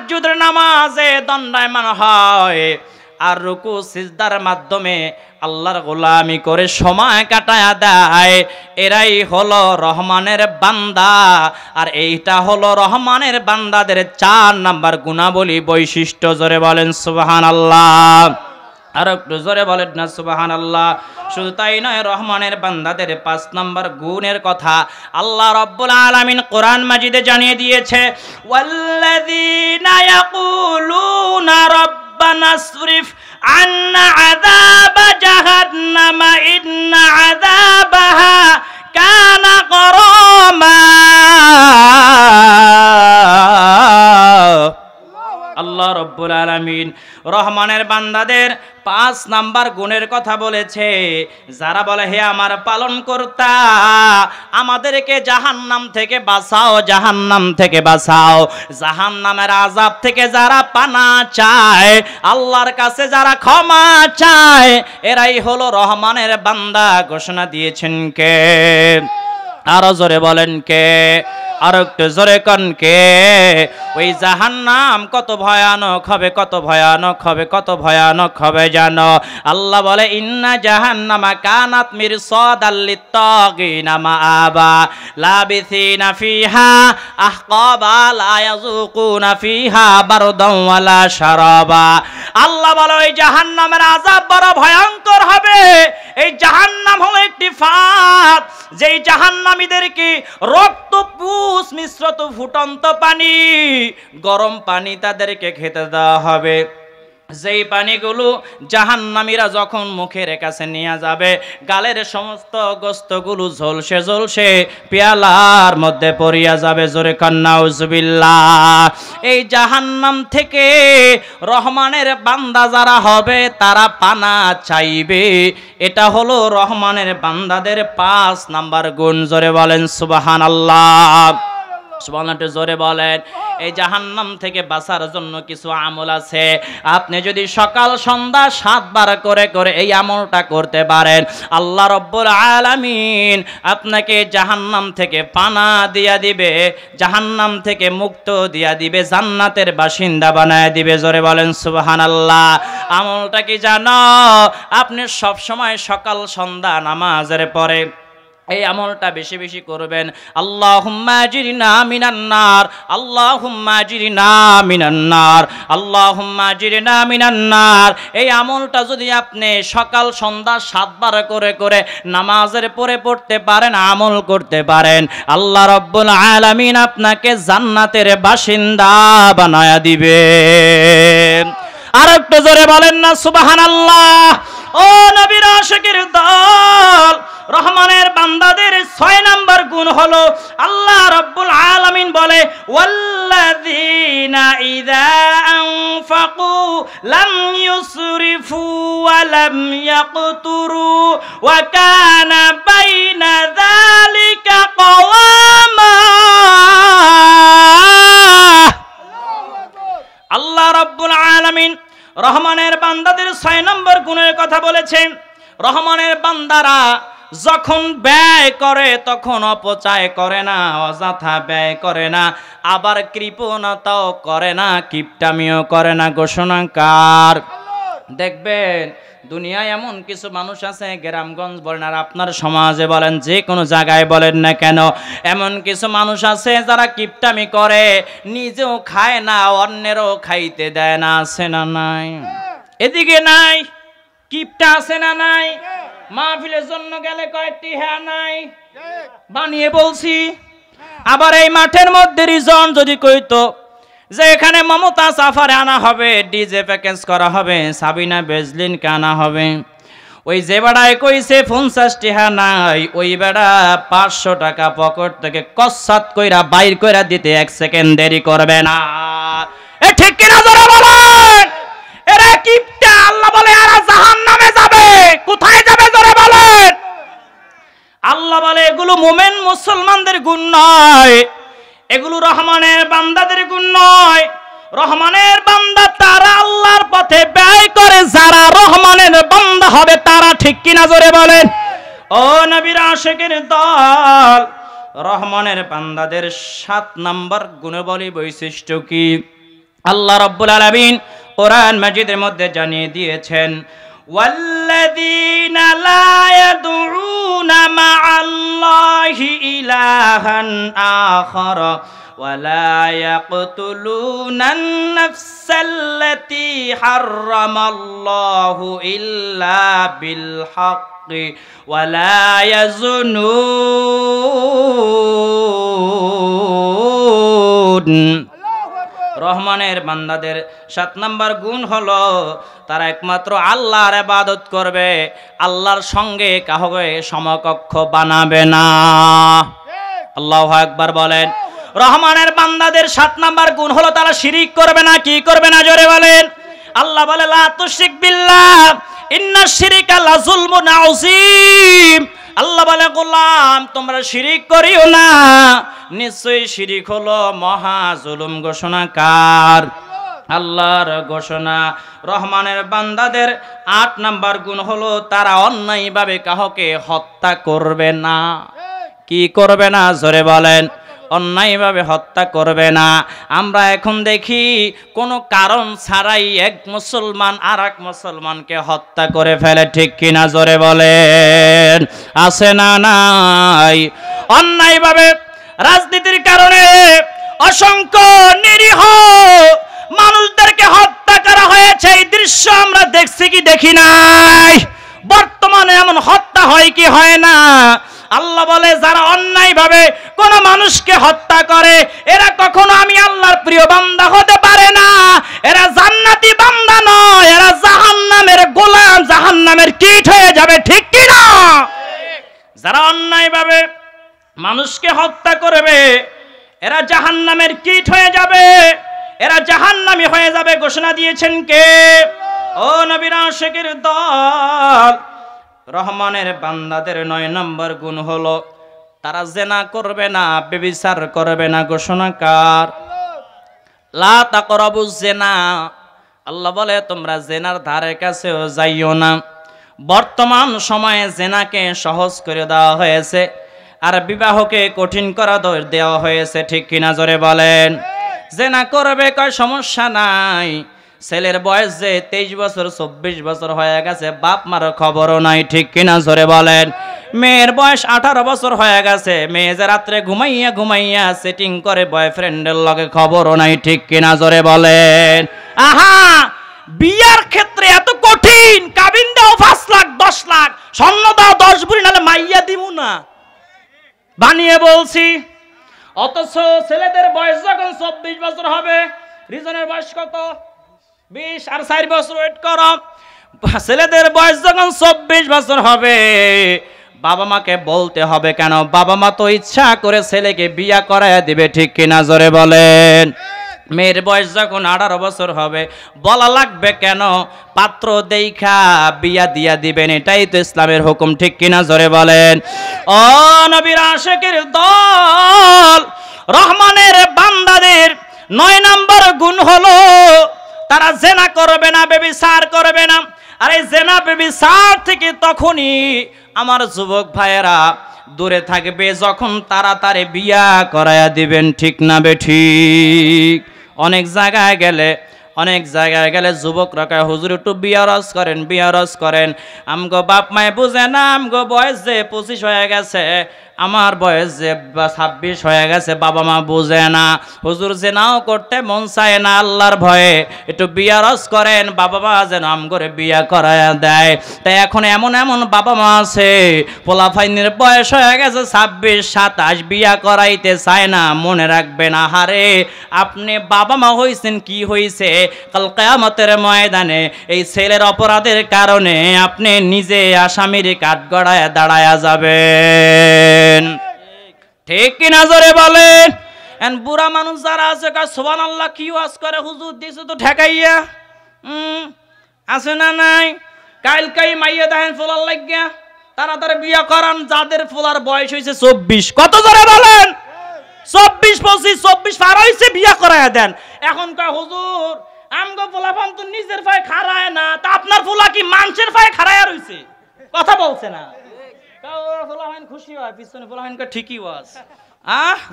তাহাজ্জুদের নামাজে দণ্ডায়মান হয় আর রুকু সিজদার মাধ্যমে আল্লাহর গোলামি করে সময় কাটায়া দেয়, এরাই হলো রহমানের বান্দা। আর এইটা হলো রহমানের বান্দাদের 4 নাম্বার গুণাবলী, বৈশিষ্ট্য। জোরে বলেন সুবহানাল্লাহ। আর একটু জোরে বলেন না সুবহানাল্লাহ। শুধু তাই নয়, রহমানের বান্দাদের 5 নাম্বার গুণের কথা আল্লাহ রাব্বুল আলামিন কোরআন মাজিদে জানিয়ে দিয়েছে, ওয়াল্লাযীনা ইয়াকুলুনা রাব্বানা আসরিফ আন্না আযাবা জাহান্নামা ইন্না আযাবাহা কানা গরামা। আল্লাহ রাব্বুল আলামিন রহমানের বান্দাদের 5 নাম্বার গুণের কথা বলেছে। যারা বলে হে আমার পালনকর্তা, আমাদেরকে জাহান্নাম থেকে বাঁচাও, জাহান্নাম থেকে বাঁচাও, জাহান্নামের আযাব থেকে যারা পানা চায়, আল্লাহর কাছে যারা ক্ষমা চায়, এরাই হলো রহমানের বান্দা। ঘোষণা দিয়েছেন কে? আরো জোরে বলেন কে? আর একটু জোরে কোন কে? ওই জাহান্নাম কত ভয়ানক হবে, কত ভয়ানক হবে, কত ভয়ানক হবে জানো? আল্লাহ বলে, ইন্না জাহান্নামা কানাত মিরসাদাল লিত্তাগিনা মাআবা লাবিসিনা ফিহা আহকাবা লা ইয়াযুকুনা ফিহা বারদান ওয়ালা শারাবা। আল্লাহ বলে ওই জাহান্নামের আযাব বড় ভয়ঙ্কর হবে। এই জাহান্নাম হলো একটি ফাঁদ, যেই জাহান্নামীদেরকে রক্ত পুষ মিশ্রিত ফুটন্ত পানি, গরম পানি তাদেরকে খেতে দেওয়া হবে। যেই পানিগুলো জাহান্নামীরা যখন মুখের কাছে নিয়ে যাবে, গালের সমস্ত গোস্তগুলো ঝলসে ঝলসে পেয়ালার মধ্যে পড়িয়া যাবে। জোরে কান্না নাউজুবিল্লাহ। এই জাহান্নাম থেকে রহমানের বান্দা যারা হবে তারা পানা চাইবে। এটা হলো রহমানের বান্দাদের 5 নাম্বার গুণ। জোরে বলেন সুবহানাল্লাহ। সুবহানাল্লাহ জোরে বলেন। এই জাহান্নাম থেকে বাঁচার জন্য কিছু আমল আছে। আপনি যদি সকাল সন্ধ্যা 7 বার করে করে এই আমলটা করতে পারেন, আল্লাহ রাব্বুল আলামিন আপনাকে জাহান্নাম থেকে পানা দিয়া দিবে, জাহান্নাম থেকে মুক্ত দিয়া দিবে, জান্নাতের বাসিন্দা বানায় দিবে। জোরে বলেন সুবহানাল্লাহ। আমলটা কি জানো? আপনি সব সময় সকাল সন্ধ্যা নামাজের পরে এই আমলটা বেশি বেশি করবেন। আল্লাহুম্মা আজিরনা মিনান নার, আল্লাহুম্মা আজিরনা মিনান নার, আল্লাহুম্মা আজিরনা মিনান নার। এই আমলটা যদি আপনি সকাল সন্ধ্যা 7 বার করে করে নামাজের পরে পড়তে পারেন, আমল করতে পারেন, আল্লাহ রাব্বুল আলামিন আপনাকে জান্নাতের বাসিন্দা বানায়া দিবে। আর একটু জোরে বলেন না সুবহানাল্লাহ। ও নবীর আশিকের দল, রহমানের বান্দাদের 6 নাম্বার গুণ হলো আল্লাহ রাব্বুল আলামিন বলে, ওয়াল্লাযীনা ইযা আনফাকু লাম ইউসরিফু ওয়া লাম ইয়াকতুরু ওয়া কানা বাইনা যালিকা কওয়ামা। আল্লাহ রাব্বুল আলামিন রহমানের বান্দাদের 6 নম্বর গুণের কথা বলেছেন। রহমানের বান্দারা যখন ব্যয় করে তখন অপচয় করে না, অযথা ব্যয় করে না, আবার কৃপণতাও করে না, কিপটামিও করে না। ঘোষণা কার? দেখবেন দুনিয়ায় এমন কিছু মানুষ আছে, গ্রামগঞ্জ বলেন আর আপনার সমাজে বলেন, যে কোনো জায়গায় বলেন না কেন, এমন কিছু মানুষ আছে যারা কিপটামি করে, নিজেও খায় না, অন্যেরও খাইতে দেয় না। আছে না নাই? এদিকে নাই কিপটা? আছে না নাই? মাহফিলের জন্য গেলে কয়েকটি হ্যাঁ নাই বানিয়ে বলছি। আবার এই মাঠের মধ্যে রিজন যদি কইতো যে এখানে মমতা সাফারে আনা হবে, ডিজে প্যাকেজ করা হবে, সাবিনা বেজলিনকে আনা হবে, ওই যে বেড়ায় কইছে 50 টাকা নাই, ওই বেড়া 500 টাকা পকেট থেকে কসাত কইরা বাইর কইরা দিতে 1 সেকেন্ড দেরি করবে না। এ ঠিক কিনা জোরে বলেন? এরা কিপটা। আল্লাহ বলে এরা জাহান্নামে যাবে। কোথায় যাবে জোরে বলেন? আল্লাহ বলে এগুলো মুমিন মুসলমানদের গুণ নয়, এগুলো রহমানের বান্দাদের গুণ নয়। রহমানের বান্দা তারা আল্লাহর পথে ব্যয় করে, যারা রহমানের বান্দা হবে তারা। ঠিক কিনা জোরে বলেন? ও নবীর আশিকের দল, রহমানের বান্দাদের 7 নম্বর গুণাবলী বৈশিষ্ট্য কি? আল্লাহ রাব্বুল আলামিন কোরআন মাজিদের মধ্যে জানিয়ে দিয়েছেন, ওয়াল্লাযীনা লা ইয়াদউনা মা'আল্লাহি ইলাহান আখারা ওয়ালা ইয়াকতুলুনান নাফসাল্লাতী হারামাল্লাহু ইল্লা বিল হাক্কি ওয়ালা ইয়াজনুন। রহমানের বান্দাদের 7 নাম্বার গুণ হলো তারা একমাত্র আল্লাহর ইবাদত করবে, আল্লাহর সঙ্গে কাউকে সমকক্ষ বানাবে না। আল্লাহু আকবার বলেন। রহমানের বান্দাদের 7 নাম্বার গুণ হলো তারা শিরিক করবে না। কি করবে না জোরে বলেন। আল্লাহ বলে লা তুশরিক বিল্লাহ ইন্নাশ শিরকা লাযুলমুন আযীম। আল্লাহ বলে গোলাম তোমরা শিরিক করিও না, নিশ্চয়ই শিরিক হলো মহা জুলুম। ঘোষণা কার? আল্লাহর ঘোষণা। রহমানের বান্দাদের 8 নাম্বার গুণ হলো তারা অন্যায়ভাবে কাউকে হত্যা করবে না। কি করবে না জোরে বলেন। অন্যায়ভাবে হত্যা করবে না। আমরা এখন দেখি কোনো কারণ ছাড়াই এক মুসলমান আর এক মুসলমানকে হত্যা করে ফেলে, ঠিক কিনা জোরে বলেন। আছে না নাই? অন্যায়ভাবে রাজনীতির কারণে অসংখ্য নিরীহ মানুষদেরকে হত্যা করা হয়েছে। এই দৃশ্য আমরা দেখছি কি দেখি নাই? বর্তমানে এমন হত্যা হয় কি হয় না? আল্লাহ বলে যারা অন্যায়ভাবে কোন মানুষকে হত্যা করে এরা কখনো আমি আল্লাহর প্রিয় বান্দা হতে পারে না। এরা জান্নাতি বান্দা নয়, এরা জাহান্নামের গোলাম, জাহান্নামের কীট হয়ে যাবে, ঠিক কি না? যারা অন্যায়ভাবে মানুষকে হত্যা করবে এরা জাহান্নামের কীট হয়ে যাবে, এরা জাহান্নামী হয়ে যাবে। ঘোষণা দিয়েছেন কে? ও নবীর আশিকের দল। রহমানের বান্দাদের 9 নম্বর গুণ হলো তারা জেনা করবে না, ব্যভিচার করবে না। ঘোষণা কার? লা তাকরাবুজ জেনা। আল্লাহ বলে তোমরা জেনার ধারে কাছেও যাইও না। বর্তমান সময়ে জেনাকে সহজ করে দেওয়া হয়েছে আর বিবাহকে কঠিন করা দেওয়া হয়েছে, ঠিক কিনা জোরে বলেন। জেনা করবে কয় সমস্যা নাই, ছেলের বয়স যে 23 বছর 24 বছর হয়ে গেছে, বাপ মার খবরও নাই, ঠিক কিনা জোরে বলেন। মেয়ের বয়স 18 বছর হয়ে গেছে, মেয়ে যে রাত্রে ঘুমাইয়া ঘুমাইয়া সেটিং করে বয়ফ্রেন্ডের লগে, খবরও নাই, ঠিক কিনা জোরে বলেন। আহা, বিয়ার ক্ষেত্রে এত কঠিন, কাবিন দাও 5 লাখ 10 লাখ, স্বর্ণ দাও 10 ভরি, নালে মাইয়া দিমু না, বানিয়ে বলছি। অথচ ছেলেদের বয়স যখন 24 বছর হবে, রিজনের বয়স কত? 20 আর 4 বছর ওয়েট করো। ছেলেদের বয়স যখন 24 বছর হবে বাবা মাকে বলতে হবে কেন? বাবা মা তো ইচ্ছা করে ছেলেকে বিয়া করায় দিবে, ঠিক কিনা জোরে বলেন। মেয়ের বয়স যখন 18 বছর হবে বলা লাগবে কেন? পাত্র দেখা বিয়া দিয়া দিবেন, এটাই তো ইসলামের হুকুম, ঠিক কিনা জোরে বলেন। ও নবীর আশিকের দল, রহমানের বান্দাদের 9 নম্বর গুণ হলো তারা জেনা করবে না, ব্যভিচার করবে না। আর এই জেনা ব্যভিচার থেকে তখনই আমার যুবক ভাইয়েরা দূরে থাকবে যখন তাড়াতাড়ি বিয়া করায়া দিবেন, ঠিক না বেঠিক? অনেক জায়গায় গেলে যুবকরা কয় হুজুর একটু বিয়ারস করেন। আমগো বাপ মায়ে বুঝে না, আমগো বয়স যে 25 হয়ে গেছে, আমার বয়স যে 26 হয়ে গেছে, বাবা মা বুঝে না। হুজুর যে নাও করতে মন চায় না, আল্লাহর ভয়ে একটু বিয়ারস করেন, বাবা মা যেন আমগরে বিয়া করায়া দেয়। তাই এখন এমন বাবা মা আছে পোলাফাইনের বয়স হয়ে গেছে 26 27, বিয়া করাইতে চায় না। মনে রাখবেন, আহারে আপনি বাবা মা হইছেন কি হইছে, কাল কিয়ামতের ময়দানে এই ছেলের অপরাধের কারণে আপনি নিজে আসামির কাঠগড়ায় দাঁড়ায়া যাবেন, ঠিক কিনা জোরে বলেন। এন বুড়া মানুষ যারা আছে কয় সুবহানাল্লাহ, কি ওয়াজ করে হুজুর, দিছে তো ঠেকাইয়া। আছে না নাই? কালকাই মাইয়া দেখেন ফোলার লাগিয়া, তাড়াতাড়ি বিয়া করান। যাদের ফোলার বয়স হয়েছে 24, কত জোরে বলেন? 24 25 24 পার হইছে, বিয়া করায়া দেন। এখন কয় হুজুর আমগো পোলাপান তো নিজের পায়ে খাড়ায় না, তা আপনার পোলা কি মানুষের পায়ে খাড়ায়া রইছে? কথা বলছে না। পোলাপান খুশি হয়, পিছনে পোলাপান কয় ঠিকই ওয়াজ।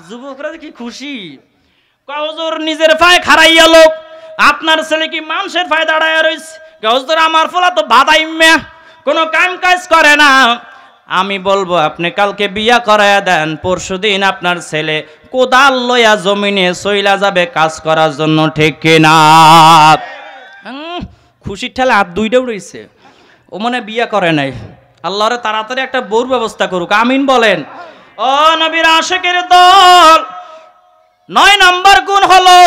যুবকরা কি খুশি? কয় হুজুর নিজের পায়ে খাড়াইয়া লোক আপনার ছেলে কি মানুষের ফায়দা দাঁড়ায় রয়েছে, হুজুর আমার ফলা তো বাদাইম্যা, কোনো কাম কাজ করে না। আমি বলবো আপনি কালকে বিয়া করায়া দেন, পরশুদিন আপনার ছেলে কোদাল লইয়া জমিনে চইলা যাবে কাজ করার জন্য, ঠিক কিনা? খুশির ঠেলে হাত দুইটাও রয়েছে, ও মনে বিয়া করে নাই। আল্লাহরে তাড়াতাড়ি একটা বউর ব্যবস্থা করুক, আমিন বলেন। ও নবীর আশিকের দল, 9 নম্বর গুণ হলো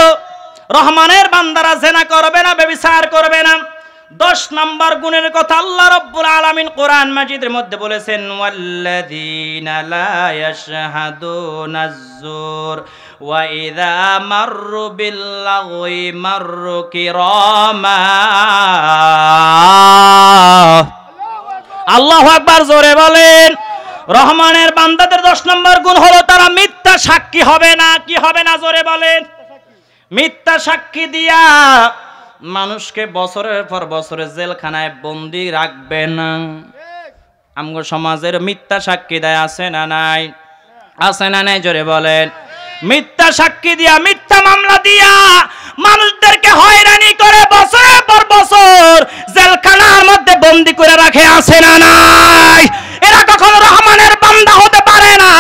রহমানের বান্দারা জেনা করবে না, ব্যভিচার করবে না। 10 নম্বর গুণের কথা আল্লাহ রাব্বুল আলামিন কোরআন মাজিদের মধ্যে বলেছেন, ওয়াল্লাযীনা লা ইয়াশহাদুনাজ যুর ওয়া ইযা মাররু বিল লাগwi মাররু কিরামা। আল্লাহু আকবার, জোরে বলেন। রহমানের বান্দাদের 10 নম্বর গুণ হলো তারা মিথ্যা সাক্ষী হবে না। কি হবে না? জোরে বলেন। মিথ্যা সাক্ষী দিয়া মানুষকে বছরের পর বছরে জেলখানায় বন্দি রাখবে না। আমগো সমাজের মিথ্যা সাক্ষী দেয় আছে না নাই? আছে না নাই? জোরে বলেন। মিথ্যা সাক্ষী দিয়া, মিথ্যা মামলা দিয়া মানুষদেরকে হয়রানি করে বছরের পর বছর জেলখানার মধ্যে বন্দি করে রাখে, আছে না নাই? এরা কখনো রহমানের বান্দা হতে পারে না।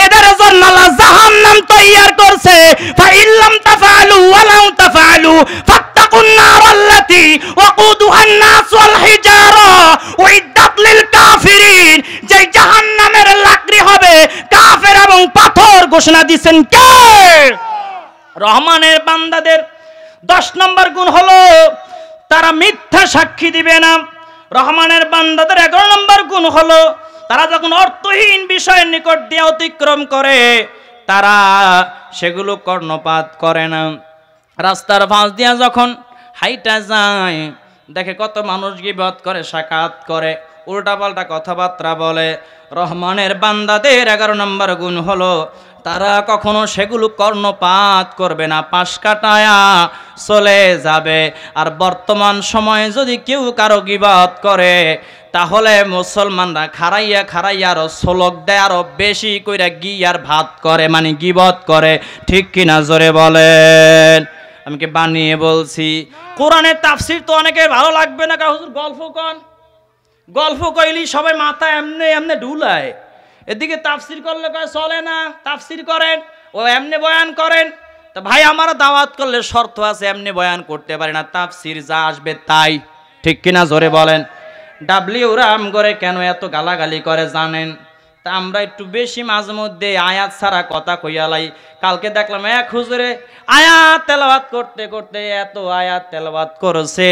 এদের জন্য আল্লাহ জাহান্নাম তৈয়ার করছে। ফাইল্লাম তাফআলু ওয়া লাউ তাফআলু ফাত্তাকুন নার আল্লাতী ওয়াকুদুহান নাস ওয়াল হিজারা উইদ্দাত লিল কাফিরিন। যে জাহান্নামের লাকড়ি হবে কাফের এবং পাথর, ঘোষণা দিবেন কে? রহমানের বান্দাদের 10 নম্বর গুণ হলো তারা মিথ্যা সাক্ষী দিবে না। রহমানের বান্দাদের 11 নম্বর গুণ হলো তারা যখন অর্থহীন বিষয়ের নিকট দিয়ে অতিক্রম করে তারা সেগুলো কর্ণপাত করে না। রাস্তার পাশ দিয়া যখন হাইটা যায় দেখে কত মানুষ গীবত করে, সাকাত করে, উল্টাপাল্টা কথাবার্তা বলে। রহমানের বান্দাদের 11 নম্বর গুণ হলো তারা কখনো সেগুলো কর্ণপাত করবে না, পাশ কাটায়া চলে যাবে। আর বর্তমান সময়ে যদি কেউ কারো গীবত করে তাহলে মুসলমানরা খারাইয়া খারাইয়া আরো সলক দেয়, আরো বেশি কইরা গিয়ার ভাত করে, মানে গীবত করে, ঠিক কিনা? জোরে বলেন। আমি কি বানিয়ে বলছি? কোরআনের তাফসীর তো অনেকের ভালো লাগবে না, কারণ হুজুর গল্প কন, গল্প কইলি সবাই মাথা এমনে এমনে ঢুলায়। এদিকে তাফসীর করলে কয় চলে না, তাফসীর করেন, ও এমনি বয়ান করেন। তা ভাই আমারও দাওয়াত করলে শর্ত আছে, এমনি বয়ান করতে পারি না, তাফসীর যা আসবে তাই, ঠিক কিনা? জোরে বলেন। ডাবলিউ রাম করে কেন এত গালাগালি করে জানেন? তা আমরা একটু বেশি মাঝে মধ্যে আয়াত ছাড়া কথা কইয়ালাই। কালকে দেখলাম এক হুজুরে আয়াত তেলাওয়াত করতে করতে এত আয়াত তেলাওয়াত করেছে,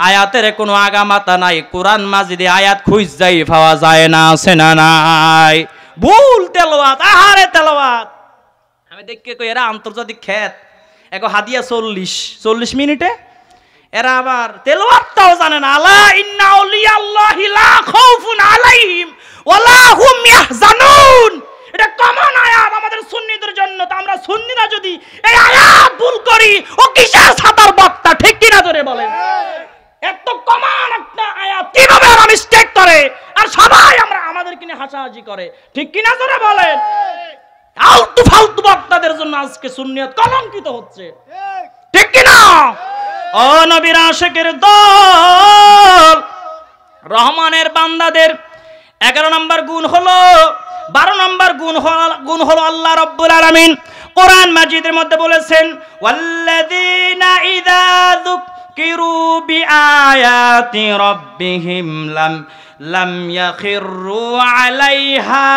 আয়াতের কোনো আগামাতা নাই। কোরআন মাজিদে আয়াত খুঁজ যাই পাওয়া যায় না, আছে না নাই? ভুল তেলাওয়াত, আহারে তেলাওয়াত। আমি দেখকে কই এরা আন্তর্জাতিক খ্যাত, এক হাদিয়া 40 মিনিটে, এরা আবার তেলাওয়াতটাও জানে না। আলা ইন্না আউলিয়াল্লাহি লা খাউফুন আলাইহিম ওয়ালা হুম ইয়াহজানুন। এটা কমন আয়াত আমাদের সুন্নিদের জন্য। তা আমরা সুন্নিরা যদি এই আয়াত ভুল করি, ও কিসের ছাতার বক্তা, ঠিক কিনা? জোরে বলেন। এত কমন একটা আয়াত কিভাবে ওরা মিস্টেক করে, আর সবাই আমরা আমাদের কিনে হাসাহাসি করে, ঠিক কিনা? জোরে বলেন। আলতু ফালতু বক্তাদের জন্য আজকে সুন্নিয়ত কলঙ্কিত হচ্ছে, ঠিক কিনা? ও নবীর আশিকের দল, রহমানের বান্দাদের 11 নম্বর গুণ হলো, 12 নম্বর গুণ হলো আল্লাহ রাব্বুল আলামিন কোরআন মাজিদের মধ্যে বলেছেন, ওয়াল্লাযীনা ইযা যুকিরু বিআয়াতি রাব্বিহিম লাম ইয়াখিরু আলাইহা।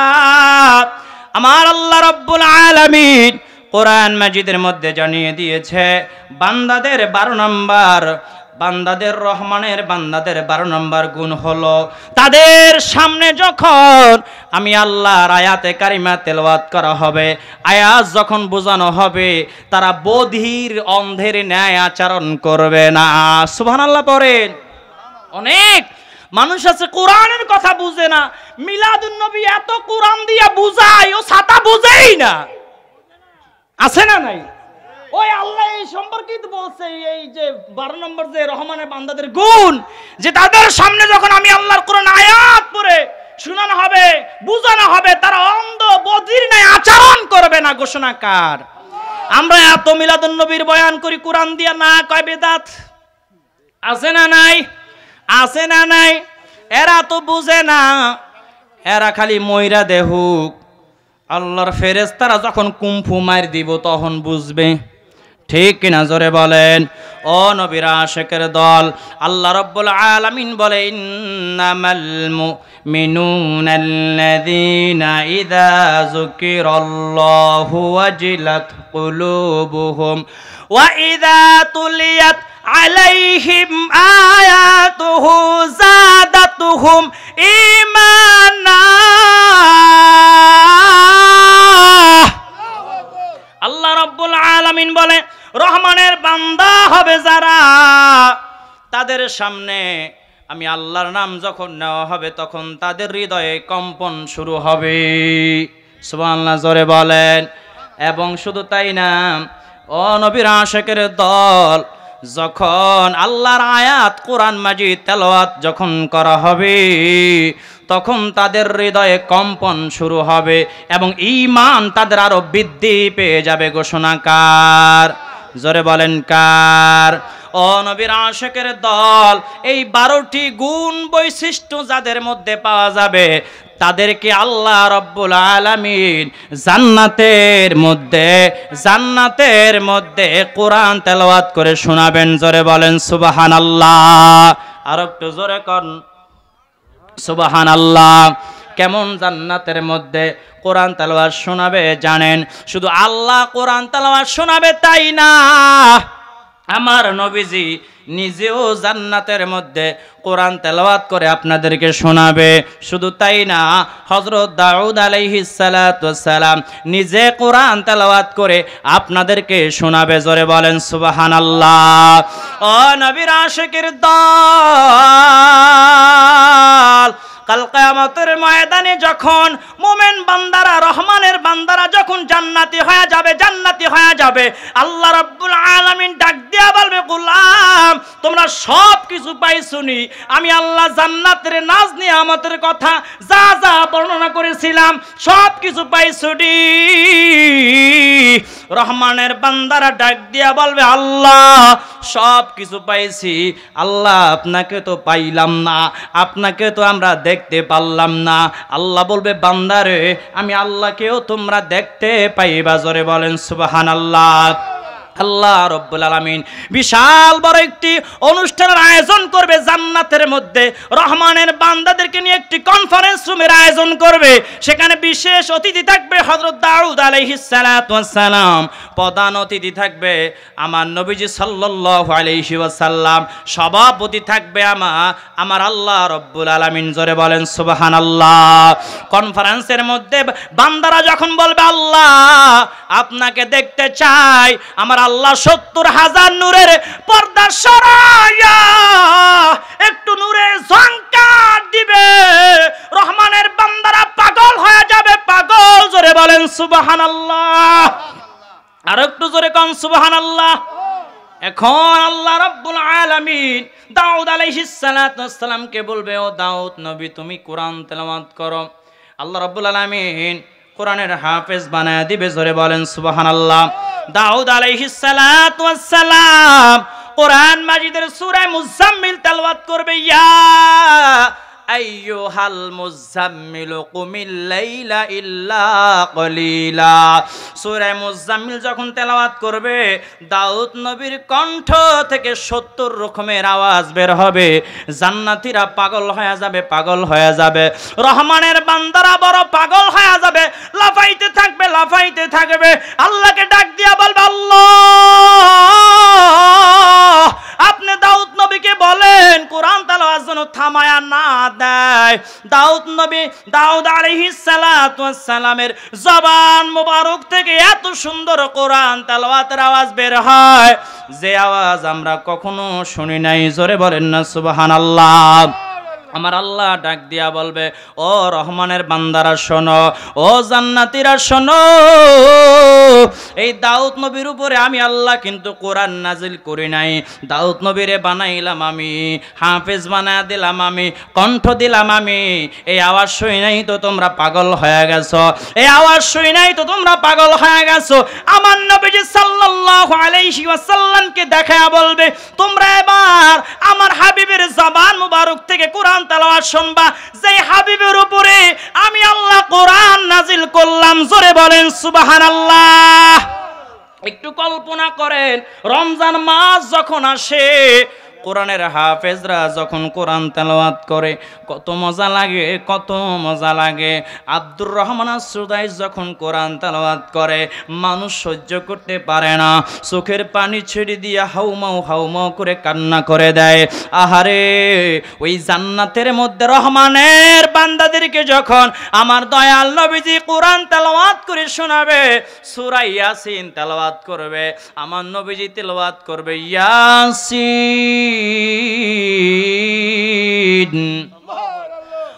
আমার আল্লাহ রাব্বুল আলামিন কোরআন মাজিদের মধ্যে জানিয়ে দিয়েছে বান্দাদের 12 নম্বর, বান্দাদের রহমানের বান্দাদের 12 নম্বর গুণ হলো তাদের সামনে যখন আমি আল্লাহর আয়াতে কারিমা তেলাওয়াত করা হবে, আয়াত যখন বোঝানো হবে, তারা বধির অন্ধের ন্যায় আচরণ করবে না। সুবহানাল্লাহ পড়েন। অনেক মানুষ আছে কোরআনের কথা বুঝে না, মিলাদুন নবী এত কোরআন দিয়া বুঝায়, ও ছাতা বুঝেই না, আছে না নাই? ওই আল্লাহ এই সম্পর্কিত বলছে, এই যে 12 নম্বর যে রহমানের বান্দাদের গুণ, যে তাদের সামনে যখন আমি আল্লাহর কোরআন আয়াত পড়ে শোনানো হবে, বুঝানো হবে, তারা অন্ধ বধির ন্যায় আচরণ করবে না। ঘোষণা কার? আমরা এত মিলাদুন নবীর বয়ান করি কোরআন দিয়া, না কয় বেদাত। আছে না নাই? আছে না নাই? এরা তো বুঝে না, এরা খালি ময়রা দেহুক, আল্লাহর ফেরেশতারা যখন কুমফু মার দিব তখন বুঝবে। ঠিক কিনা জোরে বলেন। ও নবীর আশিকের দল, আল্লাহ রাব্বুল আলামিন বলে ইন্নামাল মুমিনুনাল্লাযীনা ইযা যুকিরাল্লাহু ওয়াজিলাত কুলুবুহুম ওয়া ইযা তুলিয়াত আলাইহিম আয়াতুহু যাদাতুহুম ঈমানা। আল্লাহ রাব্বুল আলামিন বলে রহমানের বান্দা হবে যারা, তাদের সামনে আমি আল্লাহর নাম যখন নেওয়া হবে তখন তাদের হৃদয়ে কম্পন শুরু হবে। সুবহানাল্লাহ জোরে বলেন। এবং শুধু তাই না, ও নবীর আশিকের দল, যখন আল্লাহর আয়াত কোরআন মাজিদ তেলাওয়াত যখন করা হবে তখন তাদের হৃদয়ে কম্পন শুরু হবে এবং ঈমান তাদের আরো বৃদ্ধি পেয়ে যাবে। ঘোষণা কার? জোরে বলেন কার? ও নবীর আশিকের দল, এই 12টি গুণ বৈশিষ্ট্য যাদের মধ্যে পাওয়া যাবে তাদেরকে আল্লাহ রাব্বুল আলামিন জান্নাতের মধ্যে কোরআন তেলাওয়াত করে শোনাবেন। জোরে বলেন সুবহানাল্লাহ। আর একটু জোরে কোন সুবহানাল্লাহ। কেমন জান্নাতের মধ্যে কোরআন তেলাওয়াত শোনাবে জানেন? শুধু আল্লাহ কোরআন তেলাওয়াত শোনাবে তাই না, আমার নবীজি নিজেও জান্নাতের মধ্যে কোরআন তেলাওয়াত করে আপনাদেরকে শোনাবে। শুধু তাই না, হযরত দাউদ আলাইহিস সালাতু ওয়াস সালাম নিজে কোরআন তেলাওয়াত করে আপনাদেরকে শোনাবে। জোরে বলেন সুবহানাল্লাহ। ও নবীর আশিকের দল, কাল কিয়ামতের ময়দানে যখন মুমিন বান্দারা, রহমানের বান্দারা যখন জান্নাতি হয়ে যাবে, আল্লাহ রাব্বুল আলামিন ডাক দিয়া বলবে, গোলাম তোমরা সব কিছু পাইছুনি, আমি আল্লাহ জান্নাতের নাজ নিয়ামতের কথা যা যা বর্ণনা করেছিলাম সব কিছু পাইছুনি। রহমানের বান্দারা ডাক দিয়া বলবে, আল্লাহ সব কিছু পাইছি, আল্লাহ আপনাকে তো পাইলাম না, আপনাকে তো আমরা দেখতে পারলাম না। আল্লাহ বলবে, বান্দারে আমি আল্লাহকেও তোমরা দেখতে পাইবা। জোরে বলেন সুবহানাল্লাহ। আল্লাহ রাব্বুল আলামিন বিশাল বড় একটি অনুষ্ঠানের আয়োজন করবে জান্নাতের মধ্যে, রহমানের বান্দাদেরকে নিয়ে একটি কনফারেন্স রুমের আয়োজন করবে। সেখানে বিশেষ অতিথি থাকবে হযরত দাউদ আলাইহিস সালাতু ওয়াস সালাম, প্রধান অতিথি থাকবে আমার নবীজি সাল্লাল্লাহু আলাইহি ওয়াসাল্লাম, সভাপতি থাকবে আমার আল্লাহ রাব্বুল আলামিন। জোরে বলেন সুবহানাল্লাহ। কনফারেন্সের মধ্যে বান্দারা যখন বলবে, আল্লাহ আপনাকে দেখতে চাই, আমার আল্লাহ 70,000 নূরের পর্দা সরাইয়া একটু নূরের ঝংকার দিবে, রহমানের বান্দারা পাগল হয়ে যাবে, পাগল। জোরে বলেন সুবহানাল্লাহ। আর একটু জোরে কোন সুবহানাল্লাহ। এখন আল্লাহ রাব্বুল আলামিন দাউদ আলাইহিস সালাতু ওয়াস সালামকে বলবে, ও দাউদ নবী তুমি কোরআন তেলাওয়াত করো। আল্লাহ রাব্বুল আলামিন কোরআনের হাফেজ বানায় দিবে। জোরে বলেন সুবহানাল্লাহ। দাউদ আলাইহিস সালাতু ওয়াস সালাম কোরআন মাজিদের সূরা মুজাম্মিল তেলাওয়াত করবে, ইয়া আইয়ুহাল মুজাম্মিল কুমিল লাইলা ইল্লা কলিলা। সূরা মুজাম্মিল যখন তেলাওয়াত করবে, দাউদ নবীর কণ্ঠ থেকে 70 রকমের আওয়াজ বের হবে। জান্নাতীরা পাগল হয়ে যাবে, পাগল হয়ে যাবে। রহমানের বান্দারা বড় পাগল হয়ে যাবে, লাফাইতে থাকবে, লাফাইতে থাকবে। আল্লাহকে ডাক দিয়া বলবে, আল্লাহ আপনি দাউদ নবীকে বলেন কোরআন তেলাওয়াত যেন থামায়া না দেয়। দাউদ আলাইহিস সালাতু ওয়াস সালামের জবান মোবারক থেকে এত সুন্দর কোরআন তেলাওয়াতের আওয়াজ বের হয়, যে আওয়াজ আমরা কখনো শুনি নাই। জোরে বলেন না সুবহানাল্লাহ। আমার আল্লাহ ডাক দিয়া বলবে, ও রহমানের বান্দারা শোনো, ও জান্নাতীরা শোনো, এই দাউদ নবীর উপরে আমি আল্লাহ কিন্তু কোরআন নাজিল করি নাই। দাউদ নবীরে বানাইলাম আমি, হাফেজ বানায়া দিলাম আমি, কণ্ঠ দিলাম আমি। এই আওয়াজ শুই নাই তো তোমরা পাগল হয়ে গেছো, এই আওয়াজ শুই নাই তো তোমরা পাগল হয়ে গেছো। আমার নবীজি সাল্লাল্লাহু আলাইহি ওয়াসাল্লামকে দেখায়া বলবে, তোমরা এবার আমার হাবিবের জবান মুবারক থেকে কোরআন তেলাওয়াত শুনবা, যেই হাবিবের উপরে আমি আল্লাহ কোরআন নাজিল করলাম। জোরে বলেন সুবহানাল্লাহ। একটু কল্পনা করেন, রমজান মাস যখন আসে, কোরআনের হাফেজরা যখন কোরআন তেলাওয়াত করে কত মজা লাগে, কত মজা লাগে। আব্দুর রহমান সুদাই যখন কোরআন তেলাওয়াত করে মানুষ সহ্য করতে পারে না, চোখের পানি ছেড়ে দিয়ে হাউমাউ করে কান্না করে দেয়। আহারে, ওই জান্নাতের মধ্যে রহমানের বান্দাদেরকে যখন আমার দয়াল নবীজি কোরআন তেলাওয়াত করে শোনাবে, সূরা ইয়াসিন তেলাওয়াত করবে, আমার নবীজি তেলাওয়াত করবে ইয়াসিন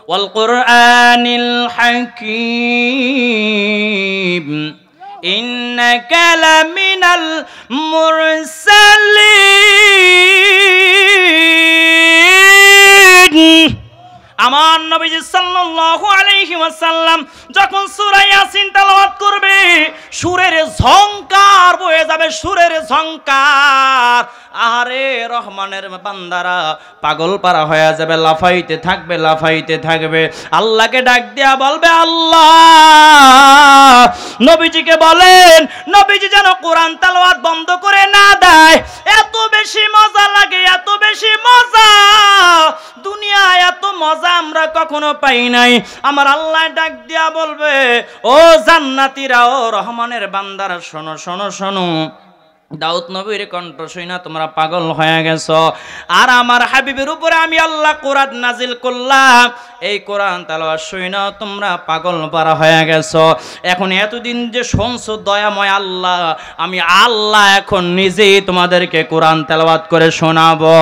ওয়াল কুরআনিল হাকীম ইন্নাকা লামিনাল মুরসালিন। আমার নবীজি সাল্লাল্লাহু আলাইহি ওয়াসাল্লাম যখন সূরা ইয়াসিন তেলাওয়াত করবে, সুরের ঝংকার বয়ে যাবে, সুরের ঝংকার। আরে রহমানের বান্দারা পাগল পারা হয়ে যাবে, লাফাইতে থাকবে, লাফাইতে থাকবে। আল্লাহকে ডাক দিয়া বলবে, আল্লাহ নবীজিকে বলেন, নবীজি যেন কোরআন তেলাওয়াত বন্ধ করে না দেয়। এত বেশি মজা লাগে, এত বেশি মজা, দুনিয়ায় এত মজা আমরা কখনো পাই নাই। আমার আল্লাহ ডাক দিয়া বলবে, ও জান্নাতীরা, ও রহমানের বান্দারা শোনো শোনো শোনো, দাউদ নবীর কণ্ঠ শুনা তোমরা পাগল হয়ে গেছো, আর আমার হাবিবের উপরে আমি আল্লাহ কোরআন নাজিল করলাম, এই কোরআন তেলাওয়াত শুনা তোমরা পাগল পারা হয়ে গেছো। এখন এতদিন যে শুনছো দয়াময় আল্লাহ, আমি আল্লাহ এখন নিজেই তোমাদেরকে কোরআন তেলাওয়াত করে শোনাবো।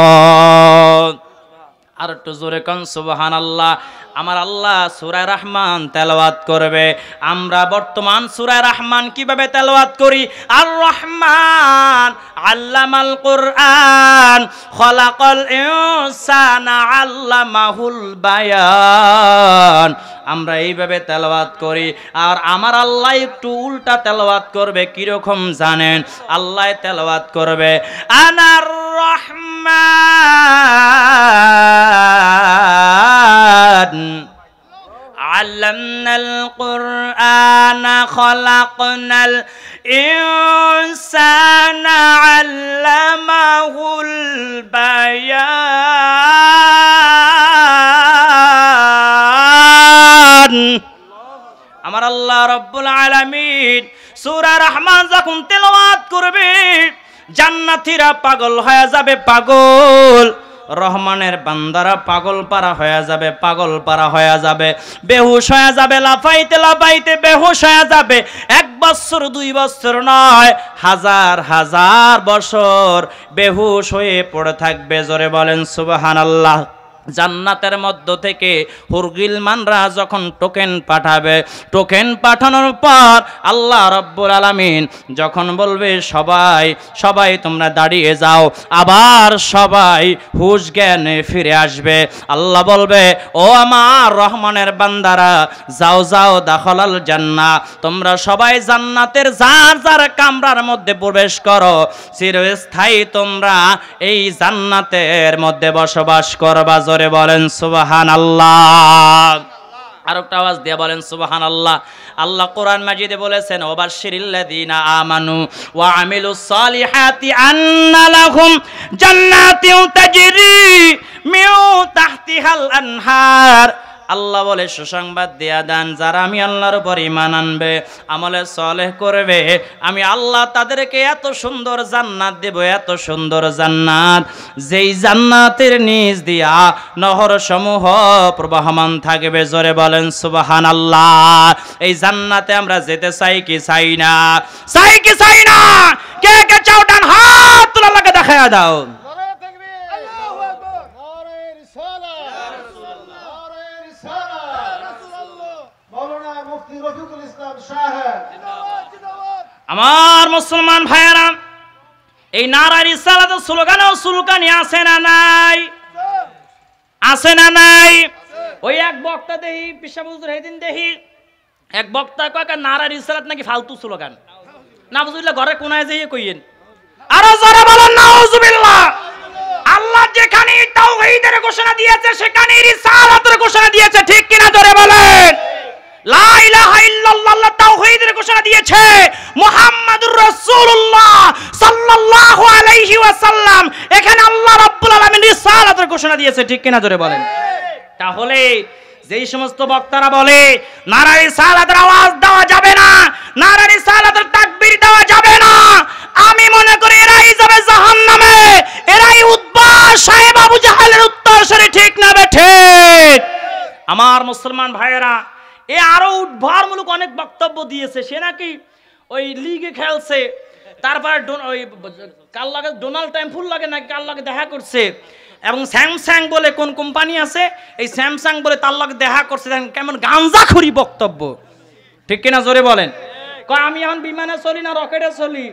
আর একটু জোরে কান সুবহানাল্লাহ। আমার আল্লাহ সূরা রহমান তেলাওয়াত করবে। আমরা বর্তমান সূরা রহমান কিভাবে তেলাওয়াত করি? আর রহমান আল্লামাল কুরআন খলাকাল ইনসানা আল্লামাহুল বায়ান, আমরা এইভাবে তেলাওয়াত করি। আর আমার আল্লাহ একটু উল্টা তেলাওয়াত করবে, কিরকম জানেন? আল্লাহ তেলাওয়াত করবে, আনার রহমান আল্লামনাল কুরআন খলাকনাল ইনসানা আল্লামাহুল বায়ান। আমার আল্লাহ রাব্বুল আলামিন সূরা রহমান যখন তেলাওয়াত করবে, জান্নাতীরা পাগল হয়ে যাবে, পাগল। রহমানের বান্দারা পাগল পারা হয়ে যাবে, পাগল পারা হয়ে যাবে, বেহুশ হয়ে যাবে, লাফাইতে লাফাইতে বেহুশ হয়ে যাবে। 1 বছর 2 বছর নয়, হাজার হাজার বছর বেহুশ হয়ে পড়ে থাকবে। জোরে বলেন সুবহানাল্লাহ। জান্নাতের মধ্য থেকে হুরগিলমানরা যখন টোকেন পাঠাবে, টোকেন পাঠানোর পর আল্লাহ রাব্বুল আলামিন যখন বলবে সবাই সবাই তোমরা দাঁড়িয়ে যাও, আবার সবাই হুশ জ্ঞানে ফিরে আসবে। আল্লাহ বলবে, ও আমার রহমানের বান্দারা, যাও যাও দাখালাল জান্নাহ, তোমরা সবাই জান্নাতের যার যার কামরার মধ্যে প্রবেশ করো, চিরস্থায়ী তোমরা এই জান্নাতের মধ্যে বসবাস করবা। জোরে বলেন সুবহানাল্লাহ। আর একটা আওয়াজ দিয়ে বলেন সুবহানাল্লাহ। আল্লাহ কোরআন মাজিদে বলেছেন, ওয়াবাশশিরিল্লাযীনা আমানু ওয়া আমিলুস সালিহাতি আন্না লাহুম জান্নাতিন তাজরি মিন তাহতিহাল আনহার। আল্লাহ বলে সুসংবাদ দেয়া দেন, যারা আমি আল্লাহর উপর ঈমান আনবে, আমলে সালেহ করবে, আমি আল্লাহ তাদেরকে এত সুন্দর জান্নাত দেব, এত সুন্দর জান্নাত, যেই জান্নাতের নিচ দিয়া নহর সমূহ প্রবাহমান থাকবে। জোরে বলেন সুবহানাল্লাহ। এই জান্নাতে আমরা যেতে চাই কি চাই না? চাই কি চাই না? কে কে চাও ডান হাত তুলে আল্লাহকে দেখায়া দাও। আমার মুসলমান ভাইয়েরা, এই নারায়ে রিসালাতের স্লোগানেও সুলকানি আছে না নাই? আছে না নাই? ওই এক বক্তা দেহি পিসাব হুজুর হেদিন দেহি এক বক্তা কয় নারায়ে রিসালাত নাকি ফালতু স্লোগান, না বুঝলে ঘরে কোনায় যেয়ে কইয়েন আরো জোরে বলেন নাউজুবিল্লাহ। আল্লাহ যেখানে তাওহীদের ঘোষণা দিয়েছে সেখানে রিসালাতের ঘোষণা দিয়েছে, ঠিক কিনা জোরে বলেন। লা ইলাহা ইল্লাল্লাহ তাওহীদের ঘোষণা দিয়েছে, মুহাম্মাদুর রাসূলুল্লাহ সাল্লাল্লাহু আলাইহি ওয়াসাল্লাম এখানে আল্লাহ রাব্বুল আলামিন রিসালাতের ঘোষণা দিয়েছে, ঠিক কিনা জোরে বলেন। তাহলে যেই সমস্ত বক্তারা বলে নারায়ে রিসালাতের আওয়াজ দেওয়া যাবে না, নারায়ে রিসালাতের তাকবীর দেওয়া যাবে না, আমি মনে করি এরাই যাবে জাহান্নামে, এরাই উতবা সাহেব আবু জাহেলের উত্তরসূরি, ঠিক না ঠিক? আমার মুসলমান ভাইয়েরা, এ আরো উদ্ভারমূলক অনেক বক্তব্য দিয়েছে। সে নাকি ওই লিগে খেলছে, তারপরে ওই কার লাগে ডোনাল্ড ট্রাম্পুর লাগে নাকি কার লাগে দেখা করছে, এবং স্যামসাং বলে কোন কোম্পানি আছে, এই স্যামসাং বলে তার লাগে দেখা করছে। কেমন গাঞ্জাখুরি বক্তব্য, ঠিক কিনা জোরে বলেন। কয় আমি এখন বিমানে চলি না রকেটে চলি,